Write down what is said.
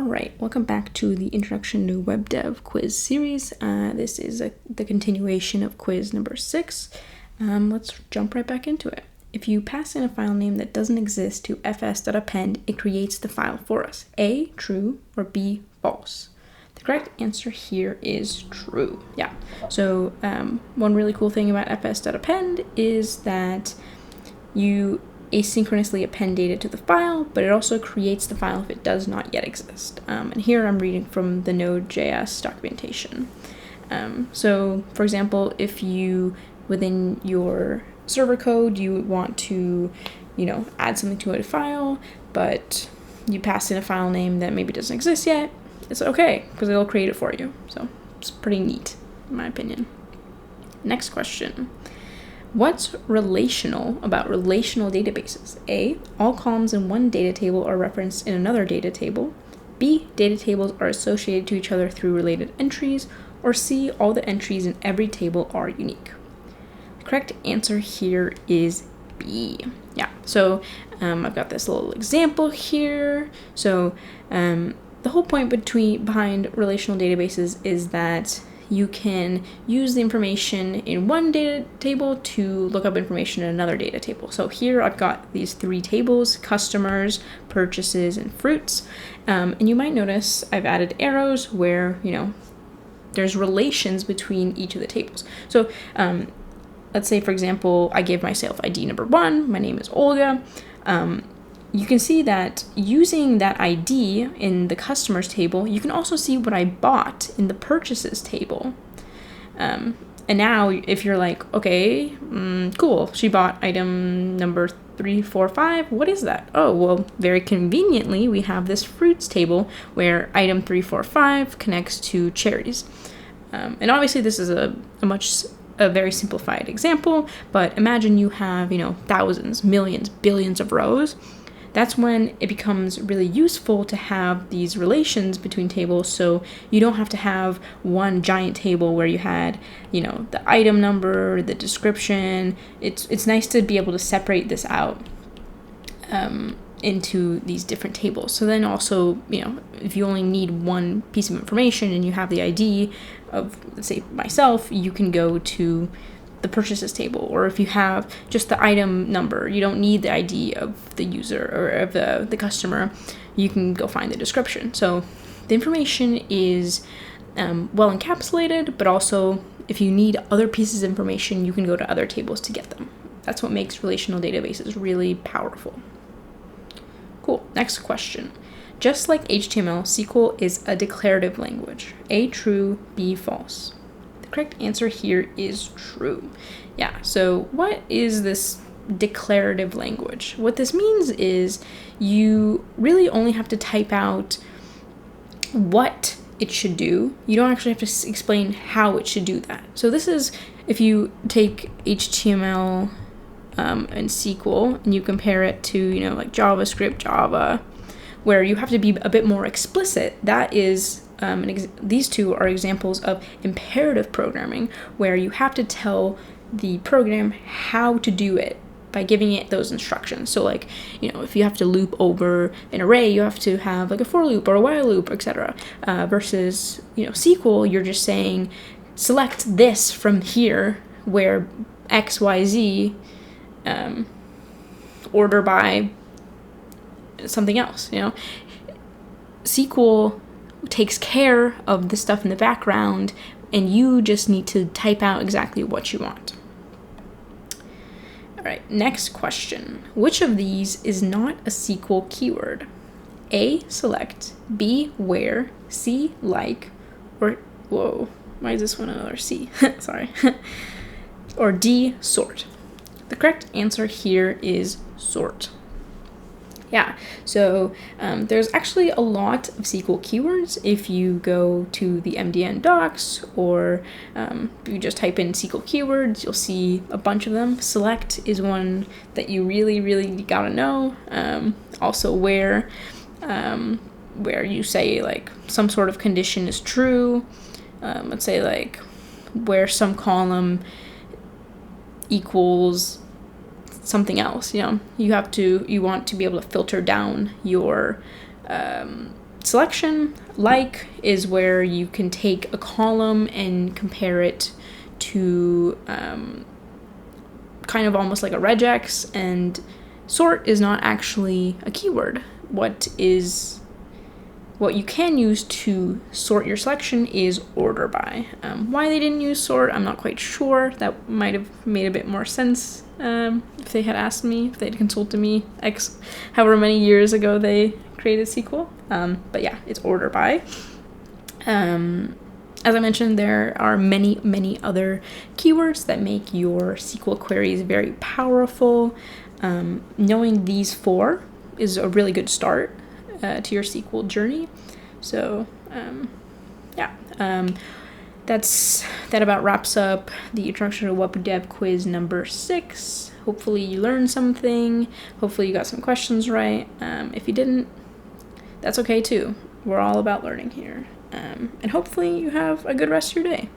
All right, welcome back to the Introduction to Web Dev quiz series. This is the continuation of quiz number 6. Let's jump right back into it. If you pass in a file name that doesn't exist to fs.append, it creates the file for us. A, true, or B, false. The correct answer here is true. Yeah, so one really cool thing about fs.append is that you asynchronously append data to the file, but it also creates the file if it does not yet exist. And here I'm reading from the node.js documentation. So for example, if you, within your server code, you want to, add something to a file, but you pass in a file name that maybe doesn't exist yet, it's okay, because it'll create it for you. So it's pretty neat, in my opinion. Next question. What's relational about relational databases? A, all columns in one data table are referenced in another data table. B, data tables are associated to each other through related entries. Or C, all the entries in every table are unique. The correct answer here is B. Yeah, so I've got this little example here. So the whole point behind relational databases is that you can use the information in one data table to look up information in another data table. So here I've got these 3 tables: customers, purchases, and fruits. And you might notice I've added arrows where, there's relations between each of the tables. So let's say, for example, I gave myself ID number 1. My name is Olga. You can see that using that ID in the customers table, you can also see what I bought in the purchases table. And now if you're like, okay, cool, she bought item number 345, what is that? Oh, well, very conveniently, we have this fruits table where item 345 connects to cherries. And obviously this is a very simplified example, but imagine you have, thousands, millions, billions of rows. That's when it becomes really useful to have these relations between tables, so you don't have to have one giant table where you had, the item number, the description. It's nice to be able to separate this out into these different tables. So then also, if you only need one piece of information and you have the ID of, let's say, myself, you can go to the purchases table. Or if you have just the item number, you don't need the ID of the user or of the customer, you can go find the description. So the information is well encapsulated, but also if you need other pieces of information, you can go to other tables to get them. That's what makes relational databases really powerful. Cool. Next question. Just like HTML, SQL is a declarative language. A, true, B, false. Correct answer here is true. Yeah, so what is this declarative language? What this means is you really only have to type out what it should do. You don't actually have to explain how it should do that. So this is, if you take HTML and SQL and you compare it to, like JavaScript, Java, where you have to be a bit more explicit. That is these two are examples of imperative programming, where you have to tell the program how to do it by giving it those instructions. So like, if you have to loop over an array, you have to have like a for loop or a while loop, etc. Versus, SQL, you're just saying, select this from here, where X, Y, Z, order by something else, SQL takes care of the stuff in the background, and you just need to type out exactly what you want. All right, next question. Which of these is not a SQL keyword? A, select, B, where, C, like, or, whoa, why is this one another C? Sorry. Or D, sort. The correct answer here is sort. Yeah, so there's actually a lot of SQL keywords. If you go to the MDN docs, or if you just type in SQL keywords, you'll see a bunch of them. Select is one that you really, really gotta know. Also where you say like some sort of condition is true. Let's say like where some column equals something else, you want to be able to filter down your Selection, like, is where you can take a column and compare it to kind of almost like a regex, and sort is not actually a keyword. What you can use to sort your selection is order by. Why they didn't use sort, I'm not quite sure. That might have made a bit more sense if they had asked me, if they'd consulted me however many years ago they created SQL. But yeah, it's order by. As I mentioned, there are many, many other keywords that make your SQL queries very powerful. Knowing these 4 is a really good start to your SQL journey. So that about wraps up the Introduction to Web Dev quiz number 6. Hopefully you learned something. Hopefully you got some questions right. If you didn't, that's okay too. We're all about learning here. And hopefully you have a good rest of your day.